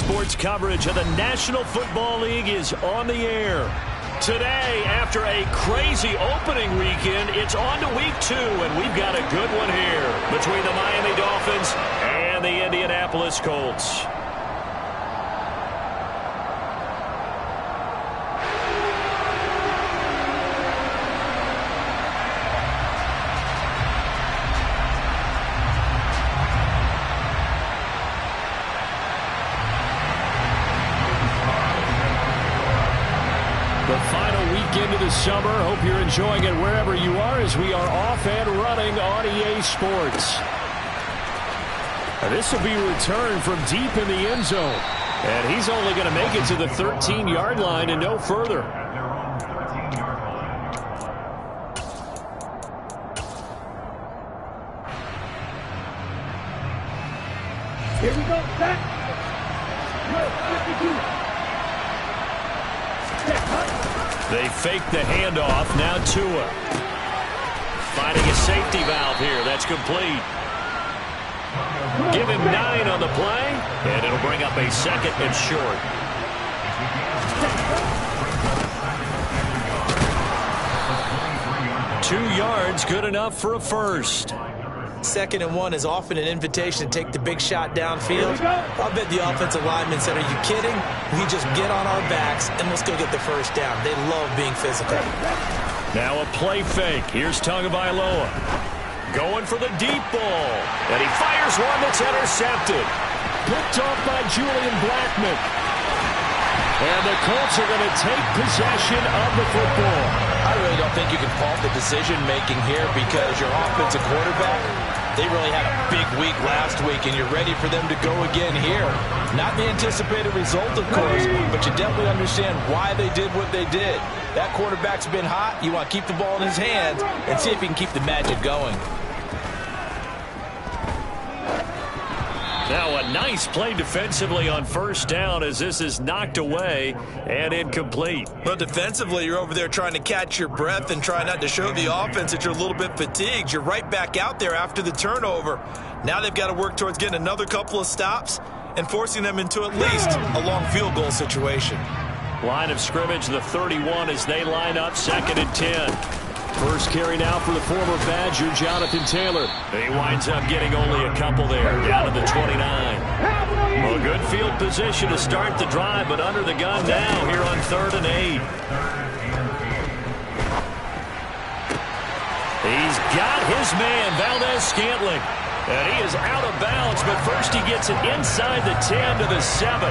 Sports coverage of the National Football League is on the air. Today, after a crazy opening weekend, it's on to week 2, and we've got a good one here between the Miami Dolphins and the Indianapolis Colts. The final weekend of the summer. Hope you're enjoying it wherever you are as we are off and running on EA Sports. This will be returned from deep in the end zone. And he's only going to make it to the 13-yard line and no further. Here we go, set. 52. They fake the handoff. Now Tua. Finding a safety valve here. That's complete. Give him 9 on the play. And it'll bring up a second and short. Two yards, good enough for a first. 2nd and 1 is often an invitation to take the big shot downfield. I'll bet the offensive lineman said, are you kidding? We just get on our backs and let's go get the first down. They love being physical. Now a play fake. Here's Tagovailoa. Going for the deep ball. And he fires one that's intercepted. Picked off by Julian Blackmon. And the Colts are going to take possession of the football. I really don't think you can fault the decision-making here because your offensive quarterback, they really had a big week last week, and you're ready for them to go again here. Not the anticipated result, of course, but you definitely understand why they did what they did. That quarterback's been hot. You want to keep the ball in his hands and see if he can keep the magic going. Now a nice play defensively on first down as this is knocked away and incomplete. Well, defensively, you're over there trying to catch your breath and try not to show the offense that you're a little bit fatigued. You're right back out there after the turnover. Now they've got to work towards getting another couple of stops and forcing them into at least a long field goal situation. Line of scrimmage, the 31 as they line up 2nd and 10. First carry now for the former Badger, Jonathan Taylor. He winds up getting only a couple there, down to the 29. Well, good field position to start the drive, but under the gun now here on 3rd and 8. He's got his man, Valdez-Scantling. And he is out of bounds, but first he gets it inside the 10 to the 7.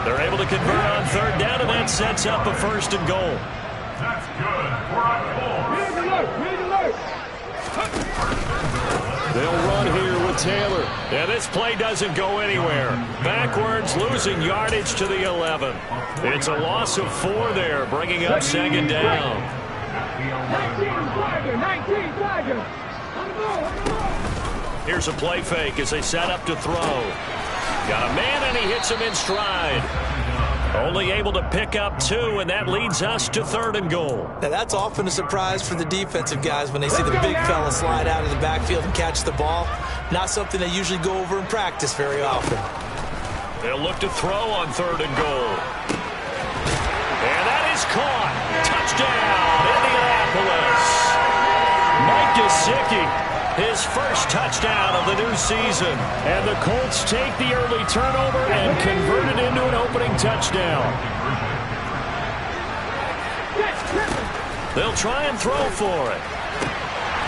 They're able to convert on 3rd down, and that sets up a 1st and goal. That's good. We're on 4. They'll run here with Taylor. And this play doesn't go anywhere. Backwards, losing yardage to the 11. It's a loss of 4 there, bringing up 2nd down. 19 Here's a play fake as they set up to throw. Got a man, and he hits him in stride. Only able to pick up 2, and that leads us to 3rd and goal. Now, that's often a surprise for the defensive guys when they see the big fella slide out of the backfield and catch the ball. Not something they usually go over in practice very often. They'll look to throw on 3rd and goal. And that is caught. Touchdown, Indianapolis. Mike Gesicki. His first touchdown of the new season. And the Colts take the early turnover and convert it into an opening touchdown. They'll try and throw for it.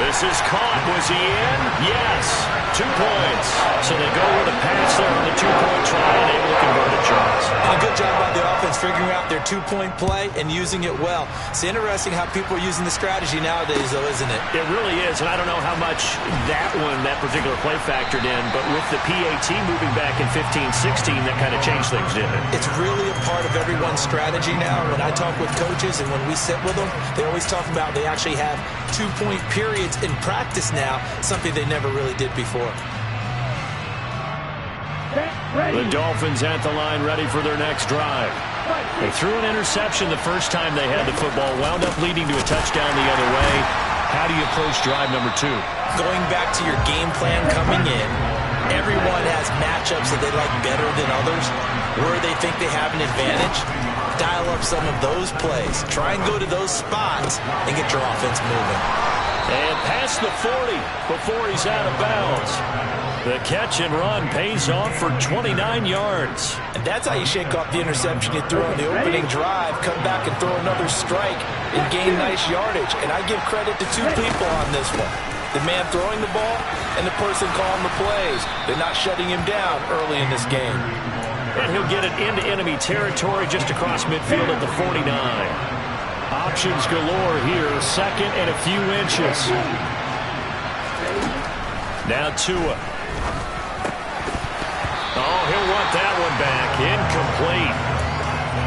This is caught. Was he in? Yes. 2 points. So they go with a pass there on the 2-point try and able to convert it, Charles. A good job by the offense figuring out their 2-point play and using it well. It's interesting how people are using the strategy nowadays, though, isn't it? It really is, and I don't know how much that particular play factored in, but with the PAT moving back in 15-16, that kind of changed things, didn't it? It's really a part of everyone's strategy now. When I talk with coaches and when we sit with them, they always talk about they actually have 2-point periods in practice now, something they never really did before. The Dolphins at the line ready for their next drive. They threw an interception the first time they had the football, wound up leading to a touchdown the other way. How do you approach drive number 2? Going back to your game plan coming in, Everyone has matchups that they like better than others, where they think they have an advantage. Dial up some of those plays. Try and go to those spots and get your offense moving. And past the 40 before he's out of bounds. The catch and run pays off for 29 yards. And that's how you shake off the interception you threw on the opening drive, come back and throw another strike and gain nice yardage. And I give credit to two people on this one. The man throwing the ball and the person calling the plays. They're not shutting him down early in this game. And he'll get it into enemy territory just across midfield at the 49. Options galore here, second and a few inches. Now Tua. Oh, he'll want that one back. Incomplete.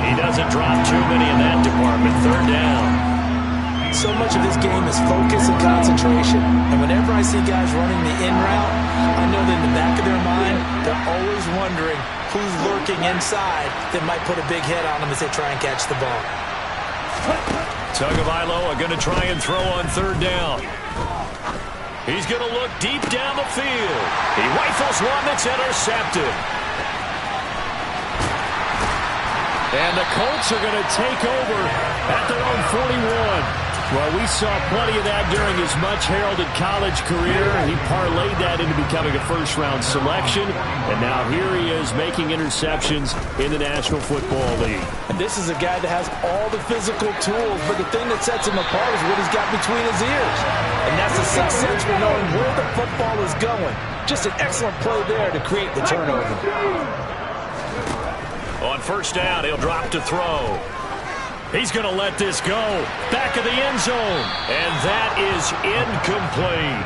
He doesn't drop too many in that department. Third down. So much of this game is focus and concentration. And whenever I see guys running the in route, I know that in the back of their mind, they're always wondering who's lurking inside that might put a big hit on them as they try and catch the ball. Tagovailoa going to try and throw on third down. He's going to look deep down the field. He rifles one that's intercepted. And the Colts are going to take over at their own 41. Well, we saw plenty of that during his much-heralded college career. He parlayed that into becoming a first-round selection. And now here he is making interceptions in the National Football League. And this is a guy that has all the physical tools, but the thing that sets him apart is what he's got between his ears. And that's the sixth sense for knowing where the football is going. Just an excellent play there to create the turnover. On first down, he'll drop to throw. He's going to let this go. Back of the end zone. And that is incomplete.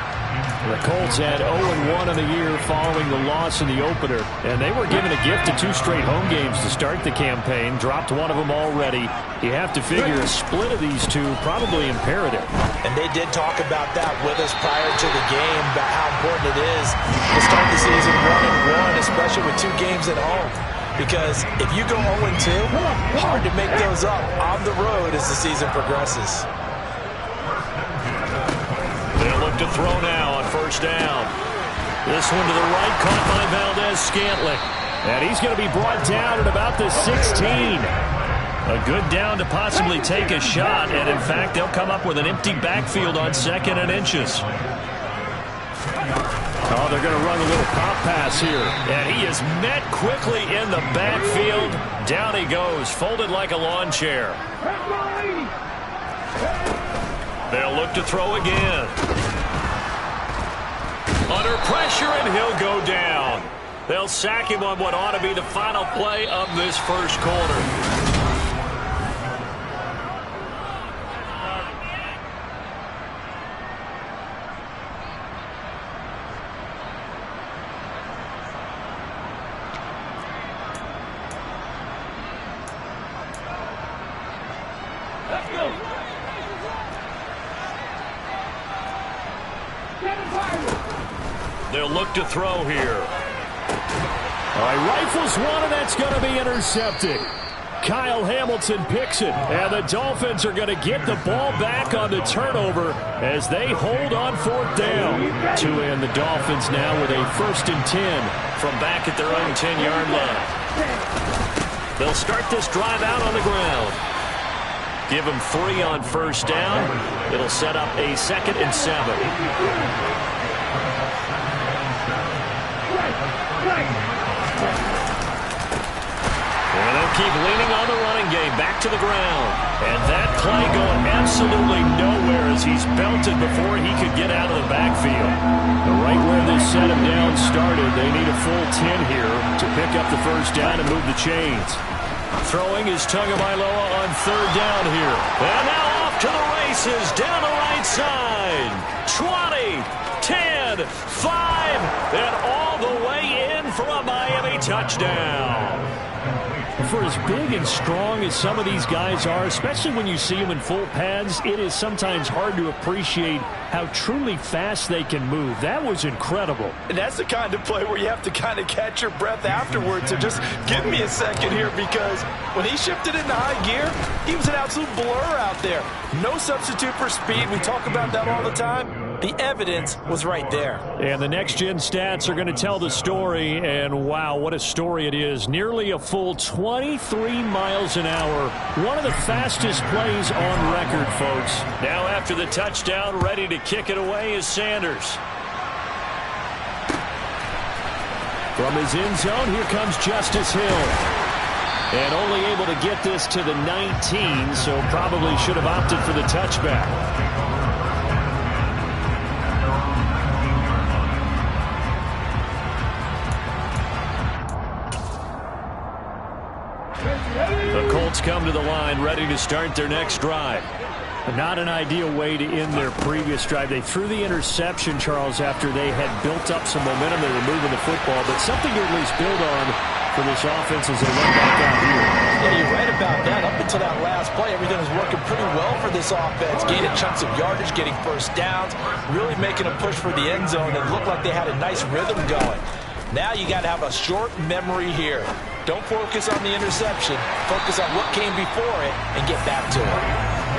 The Colts had 0-1 in the year following the loss in the opener. And they were given a gift of 2 straight home games to start the campaign. Dropped one of them already. You have to figure a split of these two probably imperative. And they did talk about that with us prior to the game, about how important it is to start the season 1-1, especially with 2 games at home. Because if you go 0-2, hard to make those up on the road as the season progresses. They'll look to throw now on first down. This one to the right, caught by Valdes-Scantling. And he's going to be brought down at about the 16. A good down to possibly take a shot. And, in fact, they'll come up with an empty backfield on second and inches. Oh, they're going to run a little pop pass here. And he is met quickly in the backfield. Down he goes, folded like a lawn chair. They'll look to throw again. Under pressure, and he'll go down. They'll sack him on what ought to be the final play of this first quarter. They'll look to throw here. All right, rifles one, and that's going to be intercepted. Kyle Hamilton picks it, and the Dolphins are going to get the ball back on the turnover as they hold on fourth down. Tua and the Dolphins now with a 1st and 10 from back at their own 10-yard line. They'll start this drive out on the ground. Give them 3 on first down. It'll set up a 2nd and 7. And they'll keep leaning on the running game, back to the ground. And that play going absolutely nowhere as he's belted before he could get out of the backfield. Right where this set him down started, they need a full 10 here to pick up the first down and move the chains. Throwing is Tagovailoa on third down here. And now off to the races, down the right side. 20, 10, 5, and all the way in for a Miami touchdown. For as big and strong as some of these guys are, especially when you see them in full pads, it is sometimes hard to appreciate how truly fast they can move. That was incredible. And that's the kind of play where you have to kind of catch your breath afterwards. So just give me a second here, because when he shifted into high gear, he was an absolute blur out there. No substitute for speed. We talk about that all the time. The evidence was right there. And the next-gen stats are going to tell the story, and wow, what a story it is. Nearly a full 23 miles an hour. One of the fastest plays on record, folks. Now after the touchdown, ready to kick it away is Sanders. From his end zone, here comes Justice Hill. And only able to get this to the 19, so probably should have opted for the touchback. The Colts come to the line, ready to start their next drive. Not an ideal way to end their previous drive. They threw the interception, Charles, after they had built up some momentum. They were moving the football, but something to at least build on for this offense as they run back out here. Yeah, you're right about that. Up until that last play, everything was working pretty well for this offense. Gaining chunks of yardage, getting first downs, really making a push for the end zone. It looked like they had a nice rhythm going. Now you got to have a short memory here. Don't focus on the interception. Focus on what came before it and get back to it.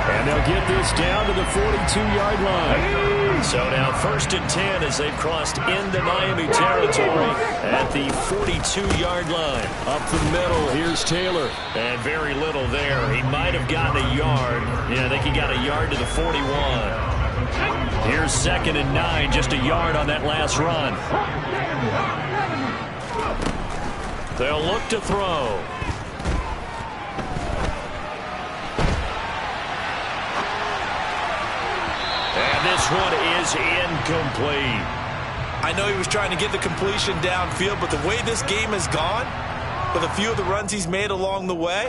And they'll get this down to the 42-yard line. So now 1st and 10 as they've crossed into Miami territory at the 42-yard line. Up the middle, here's Taylor. And very little there. He might have gotten a yard. Yeah, I think he got a yard to the 41. Here's 2nd and 9, just a yard on that last run. They'll look to throw. And this one is incomplete. I know he was trying to get the completion downfield, but the way this game has gone, with a few of the runs he's made along the way,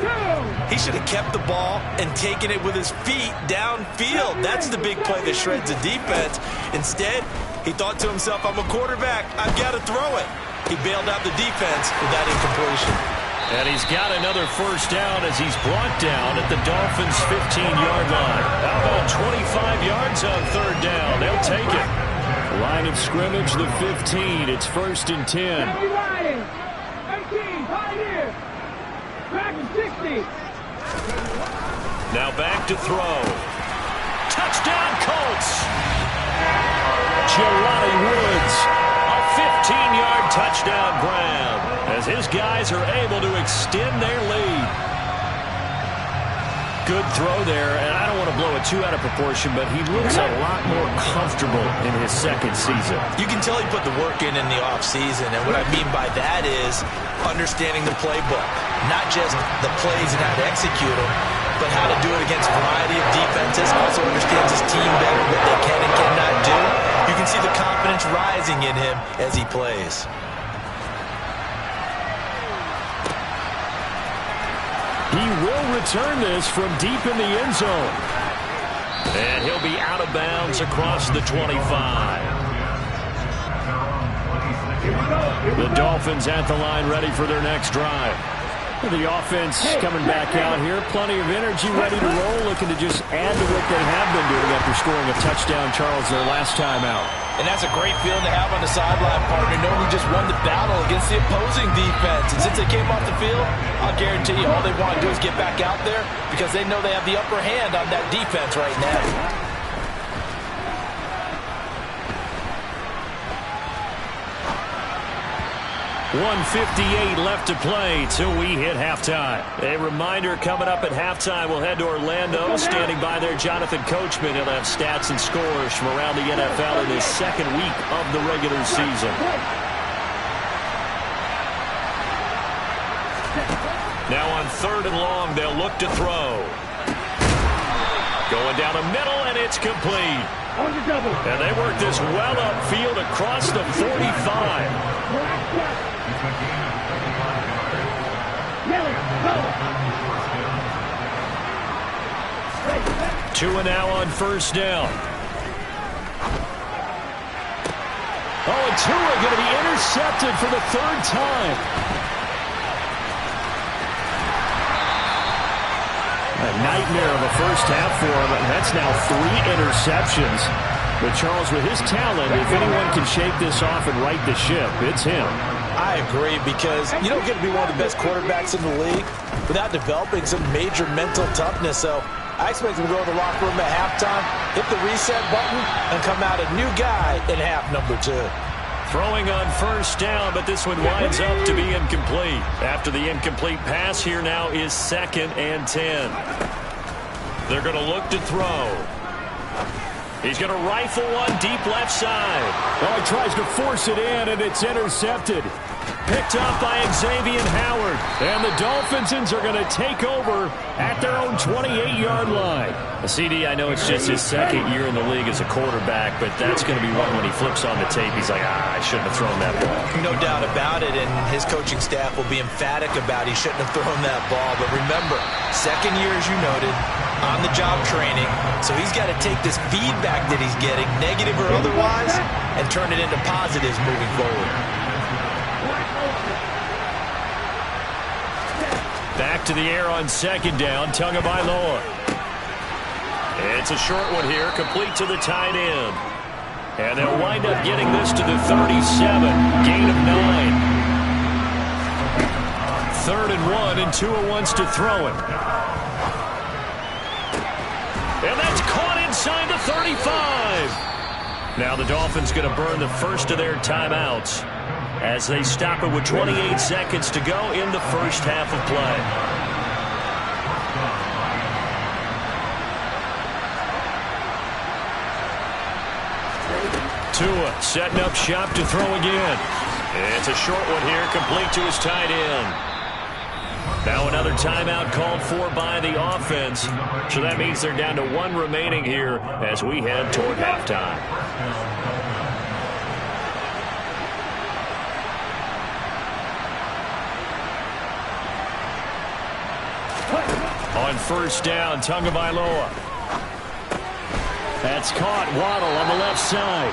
he should have kept the ball and taken it with his feet downfield. That's the big play that shreds the defense. Instead, he thought to himself, I'm a quarterback, I've got to throw it. He bailed out the defense with that incompletion. And he's got another first down as he's brought down at the Dolphins' 15-yard line. How about 25 yards on 3rd down? They'll take it. Line of scrimmage, the 15. It's 1st and 10. 18, Pioneer. Back to 60. Now back to throw. Touchdown, Colts. Jelani Woods. 15-yard touchdown grab as his guys are able to extend their lead. Good throw there, and I don't want to blow it too out of proportion, but he looks a lot more comfortable in his 2nd season. You can tell he put the work in the offseason, and what I mean by that is understanding the playbook. Not just the plays and how to execute them, but how to do it against a variety of defenses. Also understands his team better, what they can and cannot do. You can see the confidence rising in him as he plays. He will return this from deep in the end zone. And he'll be out of bounds across the 25. The Dolphins at the line ready for their next drive. The offense coming back out here. Plenty of energy, ready to roll, looking to just add to what they have been doing after scoring a touchdown, Charles, their last time out. And that's a great feeling to have on the sideline, partner, knowing you just won the battle against the opposing defense. And since they came off the field, I'll guarantee you all they want to do is get back out there because they know they have the upper hand on that defense right now. 1:58 left to play till we hit halftime. A reminder coming up at halftime, we'll head to Orlando. Standing by there, Jonathan Coachman. He'll have stats and scores from around the NFL in his 2nd week of the regular season. Now on 3rd and long, they'll look to throw. Going down the middle, and it's complete. And they work this well upfield across the 45. 2 now on 1st down. Oh, and Tua going to be intercepted for the 3rd time. A nightmare of a first half for him, and that's now 3 interceptions. But Charles, with his talent, if anyone can shake this off and right the ship, it's him. I agree, because you don't get to be one of the best quarterbacks in the league without developing some major mental toughness. So I expect him to go to the locker room at halftime, hit the reset button, and come out a new guy in half number 2. Throwing on first down, but this one winds up to be incomplete. After the incomplete pass, here now is 2nd and 10. They're going to look to throw. He's going to rifle one deep left side. Oh, he tries to force it in, and it's intercepted. Picked up by Xavier Howard. And the Dolphins are going to take over at their own 28-yard line. CD, I know it's just his 2nd year in the league as a quarterback, but that's going to be one when he flips on the tape. He's like, I shouldn't have thrown that ball. No doubt about it, and his coaching staff will be emphatic about he shouldn't have thrown that ball. But remember, 2nd year, as you noted, on-the-job training, so he's got to take this feedback that he's getting, negative or otherwise, and turn it into positives moving forward. Back to the air on 2nd down, Tagovailoa. It's a short one here, complete to the tight end. And they'll wind up getting this to the 37, gain of 9. 3rd and 1, and Tua wants to throw it. And that's caught inside the 35. Now the Dolphins going to burn the first of their timeouts as they stop it with 28 seconds to go in the first half of play. Tua setting up shop to throw again. It's a short one here, complete to his tight end. Now another timeout called for by the offense. So that means they're down to 1 remaining here as we head toward halftime. On first down, Tagovailoa. That's caught. Waddle on the left side.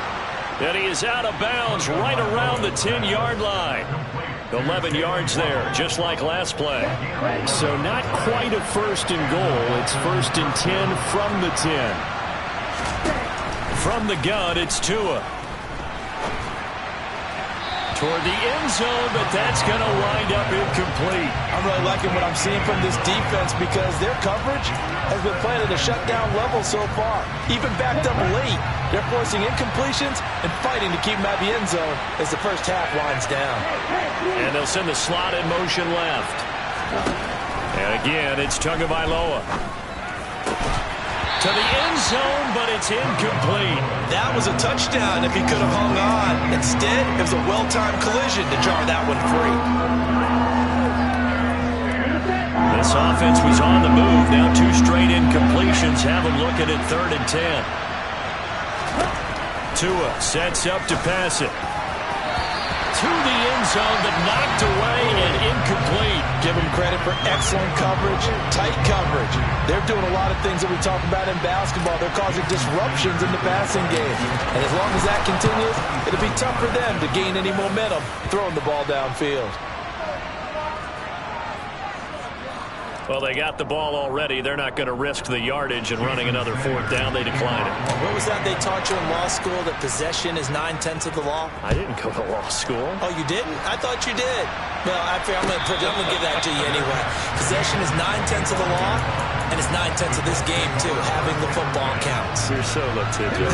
And he is out of bounds right around the 10-yard line. 11 yards there, just like last play. So not quite a 1st and goal. It's 1st and 10 from the 10. From the gun, it's Tua. Toward the end zone, but that's going to wind up incomplete. I'm really liking what I'm seeing from this defense because their coverage has been playing at a shutdown level so far. Even backed up late, they're forcing incompletions and fighting to keep them out of the end zone as the first half winds down. And they'll send the slot in motion left. And again, it's Tagovailoa. To the end zone, but it's incomplete. That was a touchdown if he could have hung on. Instead, it was a well-timed collision to jar that one free. This offense was on the move. Now 2 straight incompletions have them looking at 3rd and 10. Tua sets up to pass it. To the end zone, but knocked away and incomplete. Give them credit for excellent coverage, tight coverage. They're doing a lot of things that we talk about in basketball. They're causing disruptions in the passing game. And as long as that continues, it'll be tough for them to gain any momentum throwing the ball downfield. Well, they got the ball already. They're not going to risk the yardage and running another 4th down. They decline it. What was that they taught you in law school, that possession is 9/10 of the law? I didn't go to law school. Oh, you didn't? I thought you did. Well, I'm going to give that to you anyway. Possession is 9/10 of the law, and it's 9/10 of this game, too. Having the football counts. You're so litigious.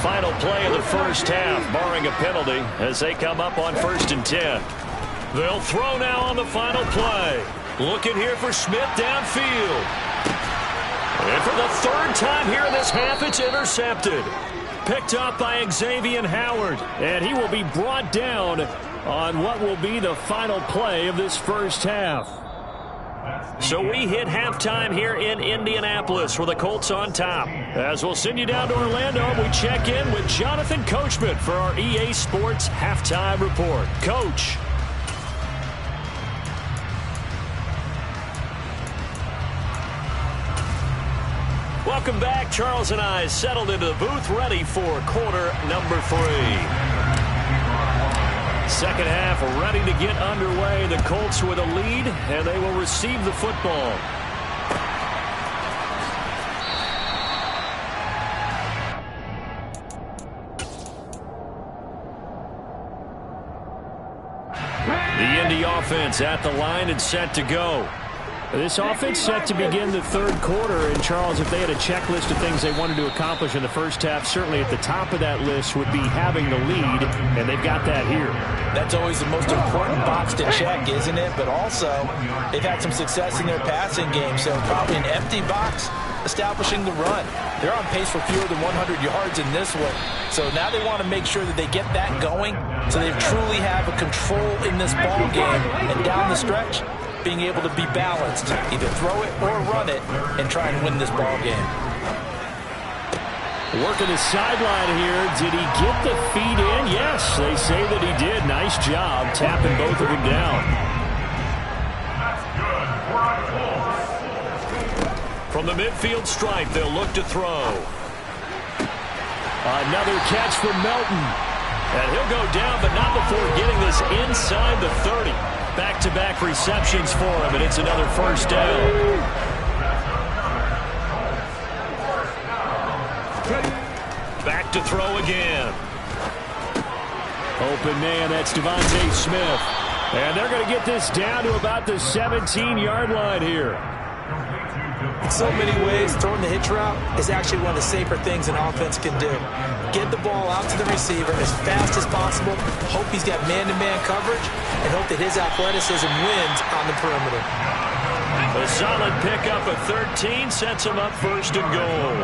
Final play of the first half, barring a penalty, as they come up on 1st and 10. They'll throw now on the final play. Looking here for Smith downfield. And for the 3rd time here in this half, it's intercepted. Picked up by Xavier Howard. And he will be brought down on what will be the final play of this first half. So we hit halftime here in Indianapolis with the Colts on top. As we'll send you down to Orlando, we check in with Jonathan Coachman for our EA Sports Halftime Report. Coach. Welcome back. Charles and I settled into the booth, ready for quarter number 3. Second half ready to get underway. The Colts with a lead, and they will receive the football. The Indy offense at the line and set to go. This offense set to begin the third quarter. And, Charles, if they had a checklist of things they wanted to accomplish in the first half, certainly at the top of that list would be having the lead, and they've got that here. That's always the most important box to check, isn't it? But also, they've had some success in their passing game, so probably an empty box establishing the run. They're on pace for fewer than 100 yards in this one. So now they want to make sure that they get that going so they truly have a control in this ball game. And down the stretch, being able to be balanced, either throw it or run it, and try and win this ball game. Working the sideline here. Did he get the feet in? Yes, they say that he did. Nice job tapping both of them down. That's good. We're on full. From the midfield stripe, they'll look to throw. Another catch from Melton. And he'll go down, but not before getting this inside the 30. Back-to-back receptions for him, and it's another first down. Back to throw again. Open man, that's Devontae Smith. And they're going to get this down to about the 17-yard line here. In so many ways, throwing the hitch route is actually one of the safer things an offense can do. Get the ball out to the receiver as fast as possible, hope he's got man-to-man coverage, and hope that his athleticism wins on the perimeter. A solid pickup of 13 sets him up first and goal.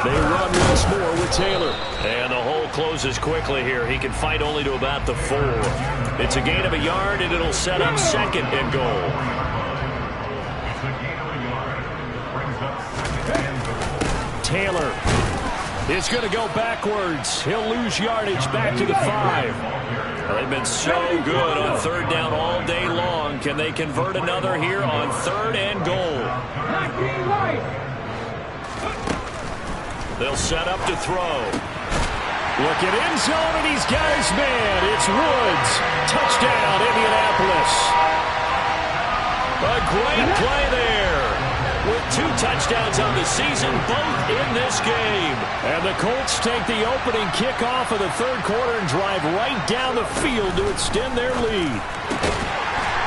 They run once more with Taylor. And the hole closes quickly here. He can fight only to about the 4. It's a gain of a yard, and it'll set up second and goal. Taylor is going to go backwards. He'll lose yardage back to the 5. They've been so good on third down all day long. Can they convert another here on third and goal? They'll set up to throw. Look at end zone, and he's got his man. It's Woods. Touchdown, Indianapolis. A great play there. With 2 touchdowns on the season, both in this game. And the Colts take the opening kickoff of the third quarter and drive right down the field to extend their lead.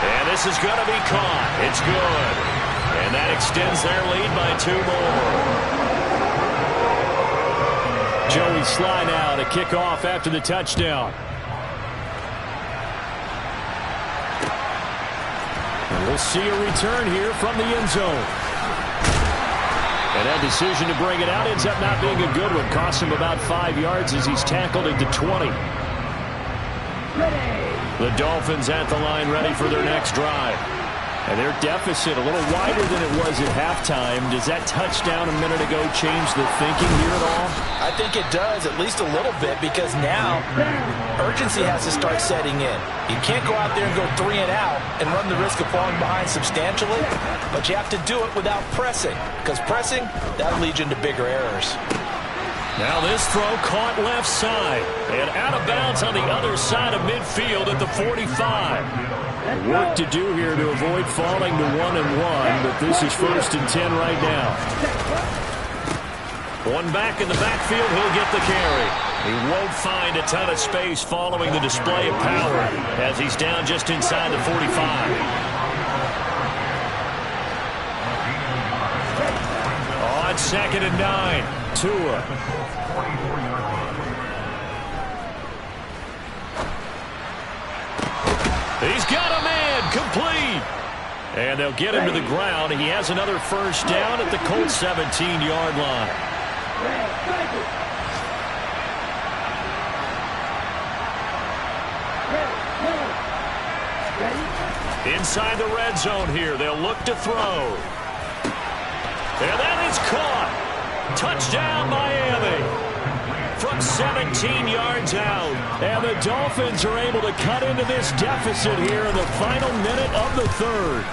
And this is going to be caught. It's good. And that extends their lead by 2 more. Joey Sly now to kick off after the touchdown. And we'll see a return here from the end zone. And that decision to bring it out ends up not being a good one. Costs him about 5 yards as he's tackled into 20. The Dolphins at the line ready for their next drive. And their deficit a little wider than it was at halftime. Does that touchdown a minute ago change the thinking here at all? I think it does, at least a little bit, because now urgency has to start setting in. You can't go out there and go 3 and out and run the risk of falling behind substantially, but you have to do it without pressing, because pressing, that'll lead you into bigger errors. Now this throw caught left side and out of bounds on the other side of midfield at the 45. Work to do here to avoid falling to 1-1, but this is 1st and 10 right now. One back in the backfield, he'll get the carry. He won't find a ton of space following the display of power as he's down just inside the 45. On 2nd and 9, Tua. He's got a man, complete. And they'll get him to the ground. He has another first down at the Colts 17-yard line. Inside the red zone here, they'll look to throw. And that is caught. Touchdown, Miami. From 17 yards out. And the Dolphins are able to cut into this deficit here in the final minute of the third.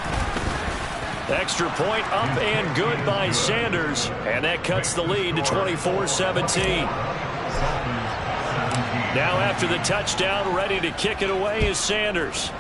Extra point up and good by Sanders. And that cuts the lead to 24-17. Now after the touchdown, ready to kick it away is Sanders.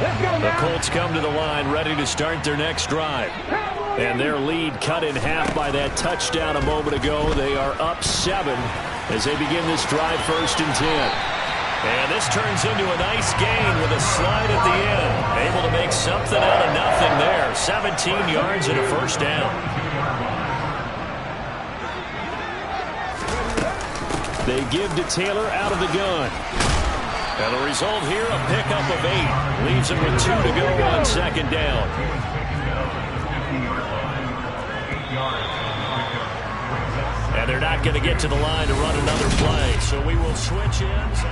The Colts come to the line ready to start their next drive. And their lead cut in half by that touchdown a moment ago. They are up 7 as they begin this drive, 1st and 10. And this turns into a nice gain with a slide at the end. Able to make something out of nothing there. 17 yards and a 1st down. They give to Taylor out of the gun. And the result here, a pickup of 8. Leaves him with 2 to go on 2nd down. And they're not going to get to the line to run another play. So we will switch ends.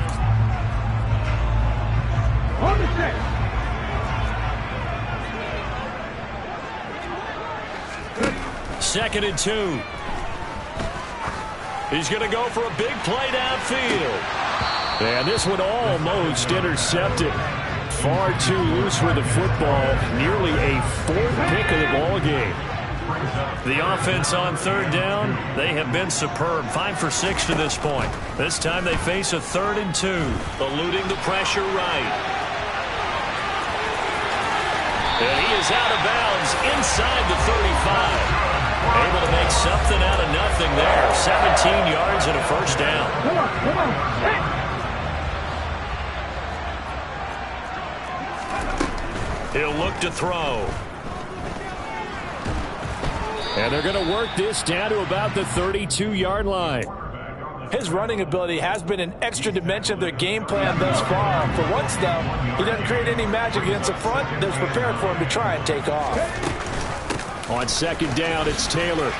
On the set. Second and 2. He's going to go for a big play downfield. And this one almost intercepted. Far too loose with the football. Nearly a 4th pick of the ball game. The offense on 3rd down, they have been superb. 5 for 6 to this point. This time they face a 3rd and 2. Eluding the pressure right. And he is out of bounds inside the 35. Able to make something out of nothing there. 17 yards and a 1st down. Come on. He'll look to throw. And they're going to work this down to about the 32-yard line. His running ability has been an extra dimension of their game plan thus far. For once, though, he doesn't create any magic against the front. They're prepared for him to try and take off. On 2nd down, it's Taylor.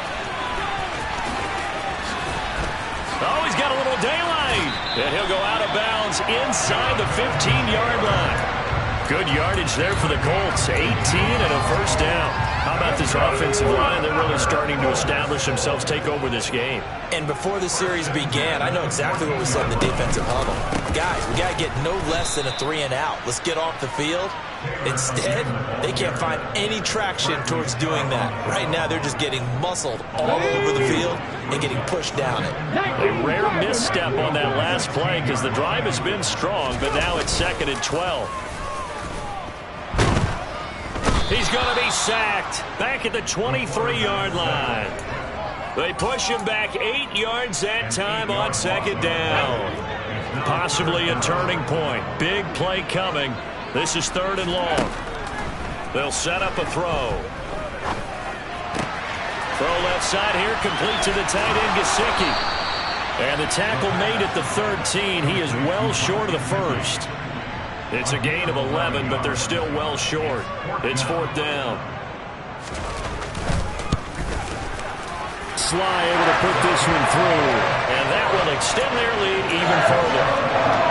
Oh, he's got a little daylight. And he'll go out of bounds inside the 15-yard line. Good yardage there for the Colts. 18 and a 1st down. How about this offensive line? They're really starting to establish themselves, take over this game. And before the series began, I know exactly what we said in the defensive huddle. Guys, we got to get no less than a 3 and out. Let's get off the field. Instead, they can't find any traction towards doing that. Right now, they're just getting muscled all over the field and getting pushed down it. A rare misstep on that last play because the drive has been strong, but now it's 2nd and 12. He's going to be sacked back at the 23-yard line. They push him back 8 yards that time on 2nd down. Possibly a turning point. Big play coming. This is 3rd and long. They'll set up a throw. Throw left side here, complete to the tight end, Gesicki. And the tackle made at the 13. He is well short of the 1st. It's a gain of 11, but they're still well short. It's 4th down. Sly able to put this one through. And that will extend their lead even further.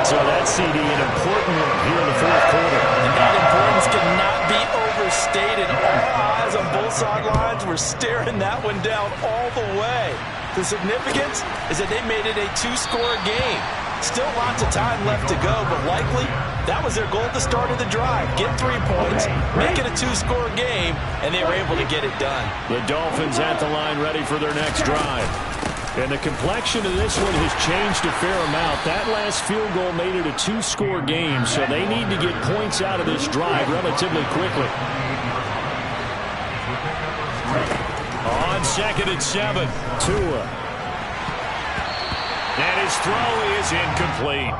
So that CD, an important one here in the 4th quarter. And that importance cannot be overstated. All eyes on both sidelines were staring that one down all the way. The significance is that they made it a 2-score game. Still lots of time left to go, but likely that was their goal at the start of the drive. Get 3 points, make it a 2-score game, and they were able to get it done. The Dolphins at the line ready for their next drive. And the complexion of this one has changed a fair amount. That last field goal made it a 2-score game, so they need to get points out of this drive relatively quickly. On 2nd and 7. Tua. And his throw is incomplete.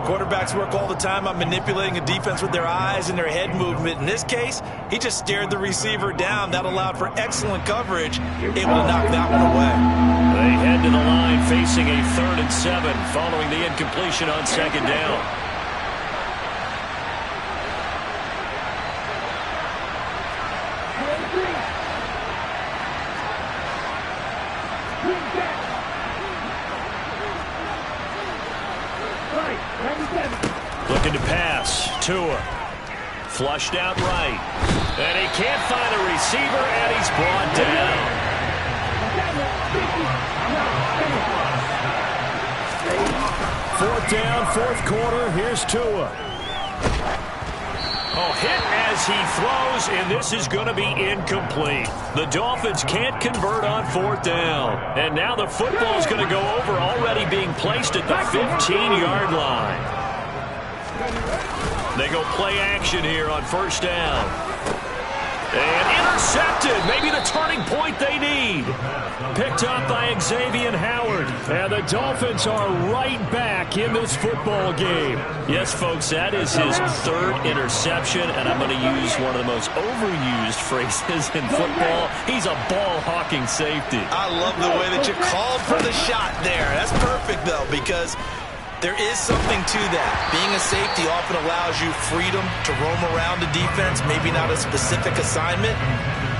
Quarterbacks work all the time on manipulating a defense with their eyes and their head movement. In this case, he just stared the receiver down. That allowed for excellent coverage, able to knock that one away. They head to the line facing a 3rd and 7 following the incompletion on 2nd down. Looking to pass. Tua. Flushed out right. And he can't find a receiver, and he's brought down. 4th down, 4th quarter. Here's Tua. Oh, hit as he throws, and this is going to be incomplete. The Dolphins can't convert on 4th down. And now the football is going to go over, already being placed at the 15-yard line. They go play action here on first down. And intercepted. Maybe the turning point they need. Picked up by Xavier Howard. And the Dolphins are right back in this football game. Yes, folks, that is his third interception. And I'm going to use one of the most overused phrases in football. He's a ball-hawking safety. I love the way that you called for the shot there. That's perfect, though, because there is something to that. Being a safety often allows you freedom to roam around the defense, maybe not a specific assignment.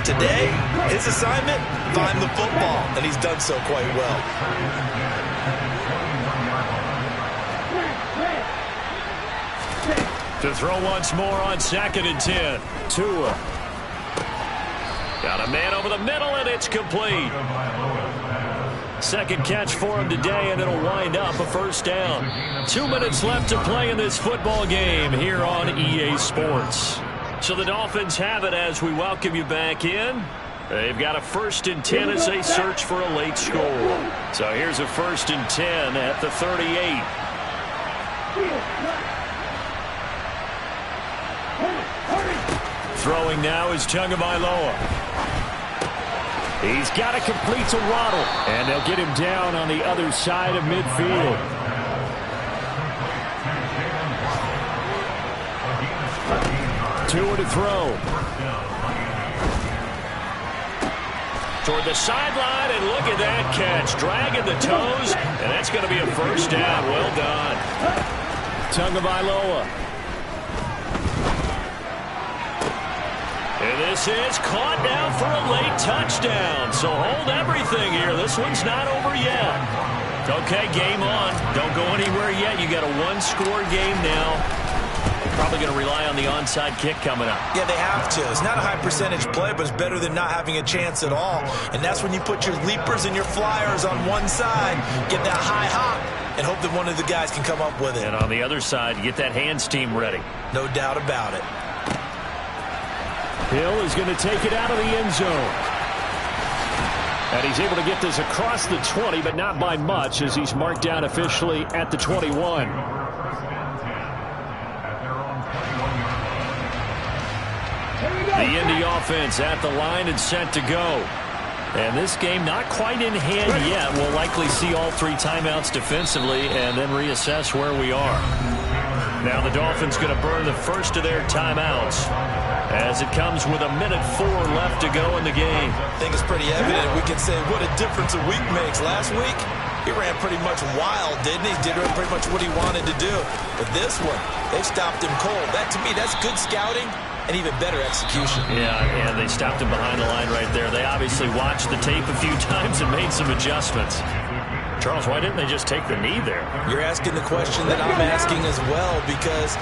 Today, his assignment, find the football, and he's done so quite well. To throw once more on 2nd and 10. Tua. Got a man over the middle, and it's complete. Second catch for him today, and it'll wind up a first down. 2 minutes left to play in this football game here on EA Sports. So the Dolphins have it as we welcome you back in. They've got a 1st and 10 as they search for a late score. So here's a 1st and 10 at the 38. Throwing now is Tagovailoa. He's got to complete to Waddle, and they'll get him down on the other side of midfield. Tua to throw. Toward the sideline, and look at that catch. Dragging the toes, and that's going to be a first down. Well done. Tagovailoa. And this is caught now for a late touchdown. So hold everything here. This one's not over yet. Okay, game on. Don't go anywhere yet. You got a one-score game now. Probably going to rely on the onside kick coming up. Yeah, they have to. It's not a high-percentage play, but it's better than not having a chance at all. And that's when you put your leapers and your flyers on one side, get that high hop, and hope that one of the guys can come up with it. And on the other side, get that hands team ready. No doubt about it. Hill is going to take it out of the end zone. And he's able to get this across the 20, but not by much, as he's marked down officially at the 21. The Indy offense at the line and set to go. And this game not quite in hand yet. We'll likely see all 3 timeouts defensively and then reassess where we are. Now the Dolphins going to burn the first of their timeouts as it comes with 1:04 left to go in the game. I think it's pretty evident. We can say what a difference a week makes. Last week, he ran pretty much wild, didn't he? Did pretty much what he wanted to do. But this one, they stopped him cold. That, to me, that's good scouting and even better execution. Yeah, and they stopped him behind the line right there. They obviously watched the tape a few times and made some adjustments. Charles, why didn't they just take the knee there? You're asking the question that I'm asking as well, because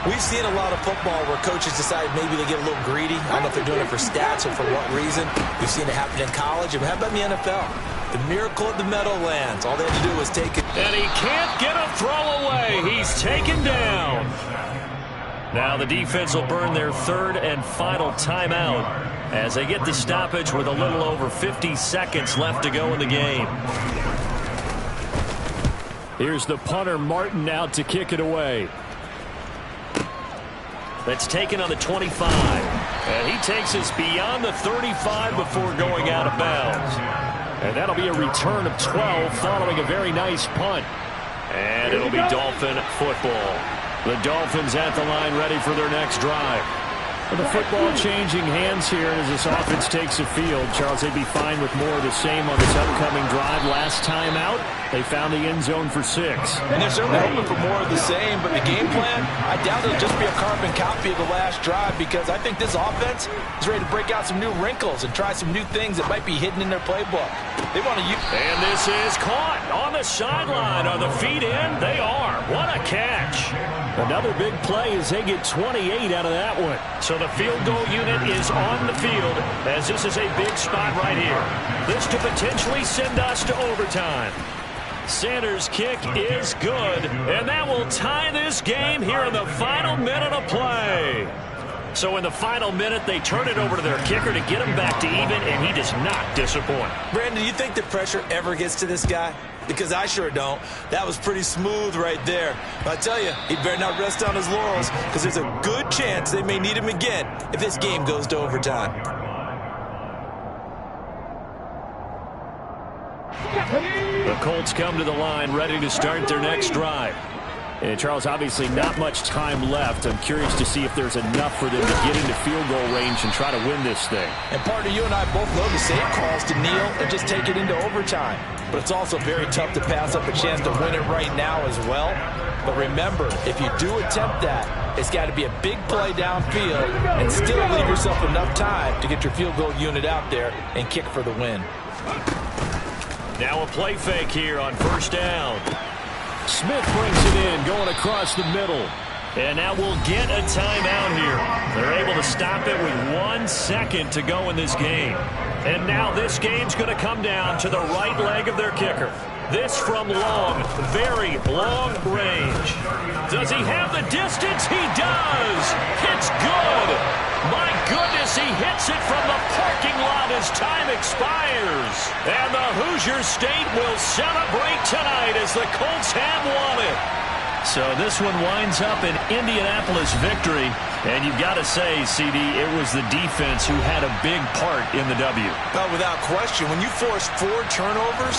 we've seen a lot of football where coaches decide maybe they get a little greedy. I don't know if they're doing it for stats or for what reason. We've seen it happen in college. And how about in the NFL? The miracle at the Meadowlands. All they had to do was take it. And he can't get a throw away. He's taken down. Now the defense will burn their 3rd and final timeout as they get the stoppage with a little over 50 seconds left to go in the game. Here's the punter, Martin, out to kick it away. That's taken on the 25. And he takes us beyond the 35 before going out of bounds. And that'll be a return of 12 following a very nice punt. And it'll be Dolphin football. The Dolphins at the line ready for their next drive. With the football changing hands here as this offense takes the field, Charles, they'd be fine with more of the same on this upcoming drive. Last time out, they found the end zone for 6. And they're certainly hoping for more of the same, but the game plan, I doubt it'll just be a carbon copy of the last drive, because I think this offense is ready to break out some new wrinkles and try some new things that might be hidden in their playbook. They want to use. And this is caught on the sideline. Are the feet in? They are. What a catch. Another big play as they get 28 out of that one. So the field goal unit is on the field as this is a big spot right here. This to potentially send us to overtime. Sanders' kick is good, and that will tie this game here in the final minute of play. So in the final minute, they turn it over to their kicker to get him back to even, and he does not disappoint. Brandon, do you think the pressure ever gets to this guy? Because I sure don't. That was pretty smooth right there. But I tell you, he better not rest on his laurels, because there's a good chance they may need him again if this game goes to overtime. The Colts come to the line, ready to start their next drive. And Charles, obviously not much time left. I'm curious to see if there's enough for them to get into field goal range and try to win this thing. And partner, you and I both know the same calls to kneel and just take it into overtime. But it's also very tough to pass up a chance to win it right now as well. But remember, if you do attempt that, it's got to be a big play downfield and still leave yourself enough time to get your field goal unit out there and kick for the win. Now a play fake here on first down. Smith brings it in, going across the middle. And now we'll get a timeout here. They're able to stop it with 1 second to go in this game. And now this game's going to come down to the right leg of their kicker. This from long, very long range. Does he have the distance? He does. It's good. My goodness, he hits it from the parking lot as time expires. And the Hoosier State will celebrate tonight as the Colts have won it. So this one winds up an Indianapolis victory. And you've got to say, CD, it was the defense who had a big part in the W. Well, without question, when you force 4 turnovers,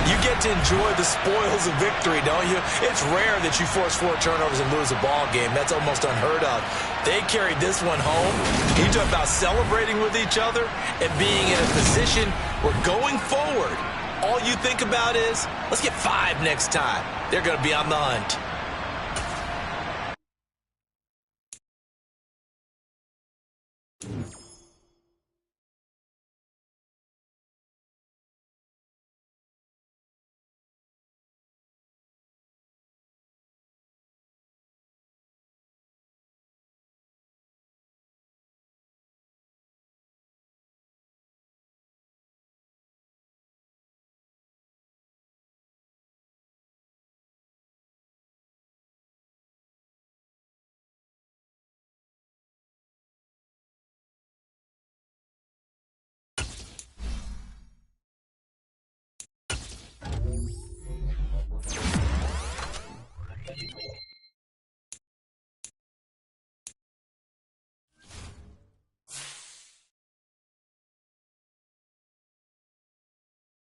you get to enjoy the spoils of victory, don't you? It's rare that you force 4 turnovers and lose a ball game. That's almost unheard of. They carried this one home. You talk about celebrating with each other and being in a position where going forward, all you think about is, let's get 5 next time. They're going to be on the hunt.